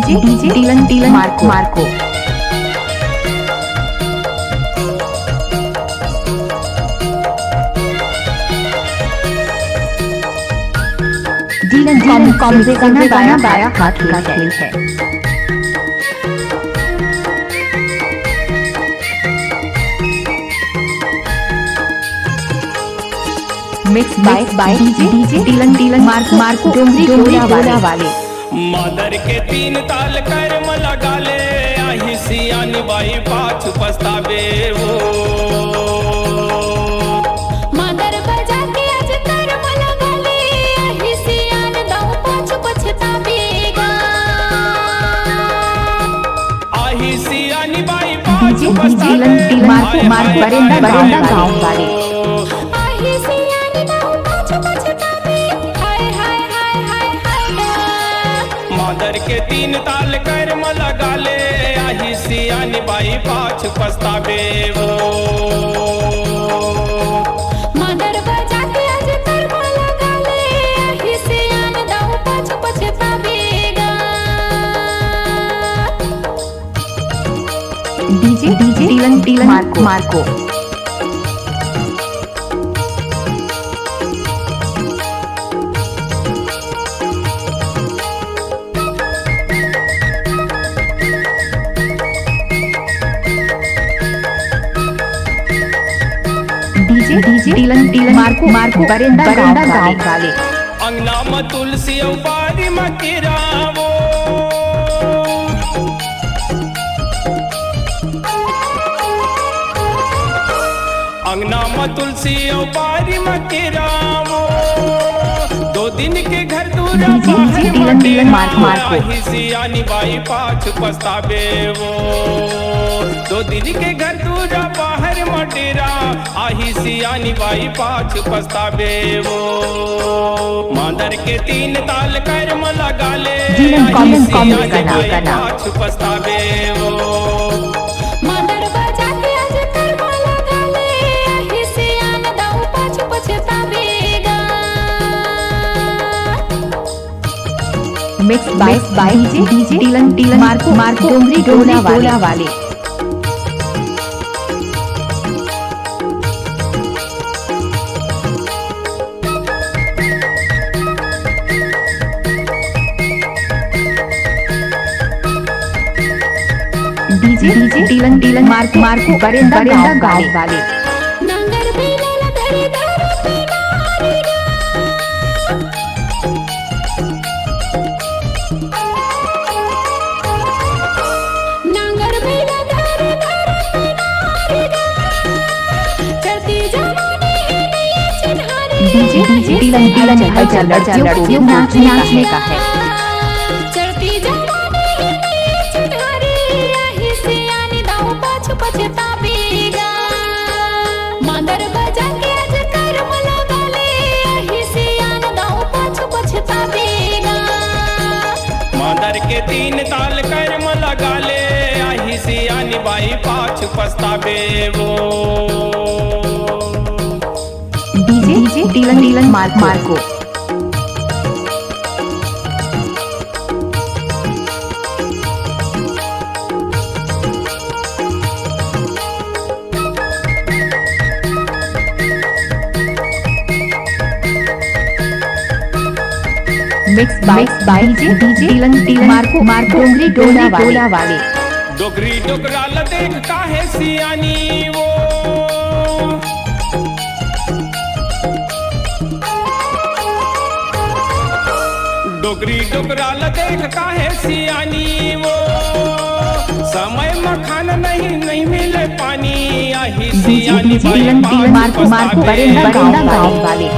DJ Dylan Marco Dylan com से गाना बाया हाथ का खेल है। Mix by DJ Dylan Marco Dongri वाले। मादर के तीन ताल कर लगा ले आही सियानी बाई पाछ पछतावे वो। मादर बजा के आज कर लगा ले आही सियान दाऊ पाछ पछतावेगा। आही सियानी बाई पाछ डीजे डीलन मार्को बरेंदा गांव वाले। आही सियान दाऊ पाछ पछतावे हाय हाय हाय हाय हाय। मादर के तीन ताल कर लगा ले आही सियानी बाई पाछ पछतावे वो। मादर बजा के आज कर लगा ले आही सियान दाऊ पाछ पछतावेगा। DJ Dylan Marco DJ Dylan Marco Barenda गांव वाले। अंगना में तुलसी बारी में किरावो। अंगना में तुलसी बारी में किरावो। दो दिन के घर दूरा डीजे डीलन मार्को सियानी बाई पाछ पछतावे वो। दो दिन के घर दूरा बाहर मटेरा आही सियानी बाई पाछ पछतावे वो। मादर के तीन ताल कर लगा ले आही सियानी बाई पाछ पछतावे वो। मादर बजा के आज कर लगा ले आही सियान दाऊ पाछ पछतावेगा। Mix by DJ Dylan Marco Dongri वाले। डीजे डीलन मार्को बरेंदा गांव वाले। नंगर बेला धरे धरे पीना हारेगा। नंगर बेला धरे धरे पीना हारेगा। चलती जवानी है नहीं चिन्हारी। डीजे डीलन लड़कियों नाचने का है। चलती जवानी है नहीं चिन्हारी। आही सियानी दाऊ पाछ पछतावेगा। मादर बजा के आज कर लगा ले आही सियान दाऊ पाछ पछतावेगा। मादर के तीन ताल कर लगा ले आही सियानी बाई पाछ पछतावे वो। DJ Dylan Marco mix by DJ Dylan Marco Dongri वाले। डोगरी डोगरा देख काहे सियानी वो। डोगरी डोगरा देख काहे सियानी वो। समय में खाना नहीं मिले पानी आही सियानी बाई मार्को बरेंदा गांव वाले।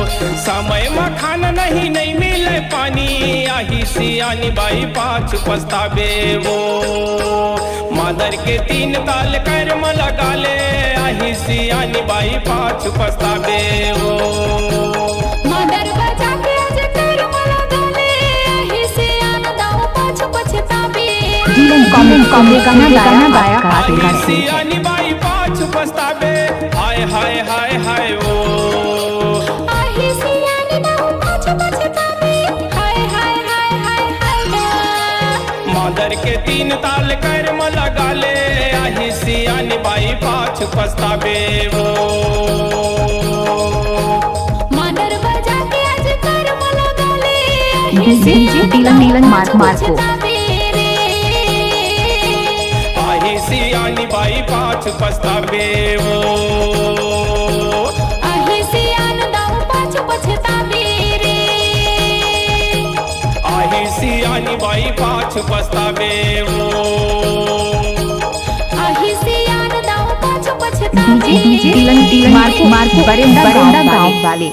समय में खाना नहीं मिले पानी आही सियानी बाई पाछ पछतावे वो। मादर के तीन ताल कर लगा ले आही सियानी बाई पाछ पछतावे वो। मादर बजा के आज कर लगा ले आही सियान दाऊ पाछ पछतावेगा। डीलन कॉम गाना बाया हाथ का खेल सियानी बाई पाछ पछतावे हाय हाय हाय हाय वो। आही सियान दाऊ पाछ पछतावे हाय हाय हाय हाय हाय। मादर के 3 ताल कर्म लगा ले, आही सियानी बाई पाछ पछतावे वो। मादर बजा के आज कर्म लगा ले, डीजे टीलन मार्को पछतावे रे। आही सियानी बाई पाछ पछतावे वो। आही सियान दाऊ पाछ पछतावे रे। आही सियानी बाई पाछ पछतावे वो। आही सियान दाऊ पाछ पछतावे डीजे टीलन मार्को बरेंदा गाँव वाले।